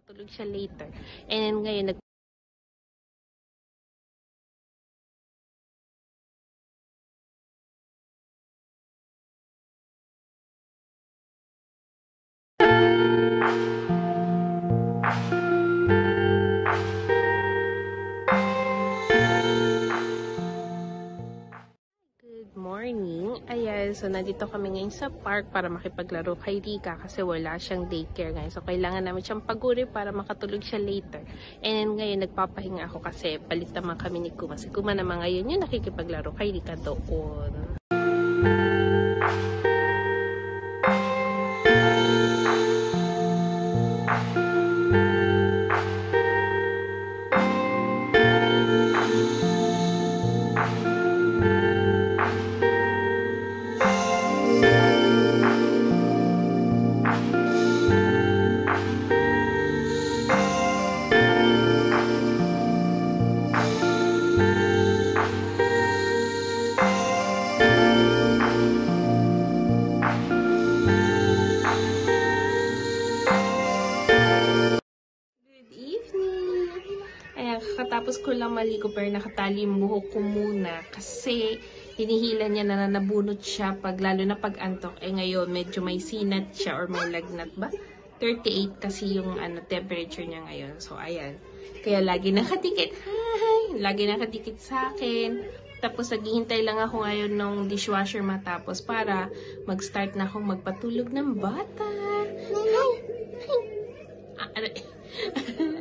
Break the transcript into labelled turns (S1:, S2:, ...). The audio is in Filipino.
S1: makatulog siya later. And ngayon, Good morning. Ayan, so nandito kami ngayon sa park para makipaglaro kay Rika kasi wala siyang daycare ngayon. So kailangan namin siyang paguri para makatulog siya later. And ngayon nagpapahinga ako kasi palit naman kami ni Kuma. Si Kuma naman ngayon yung nakikipaglaro kay Rika doon. Kakatapos ko lang maligo pero nakatali yung buhok ko muna kasi hinihila niya na nabunot siya lalo na pag antok. Ngayon medyo may sinat siya or may lagnat ba? 38 kasi yung temperature niya ngayon. So ayan. Kaya lagi nakadikit. Hi! Lagi nakadikit sa akin. Tapos naghihintay lang ako ngayon ng dishwasher matapos para mag-start na akong magpatulog ng bata. Hi! Hi!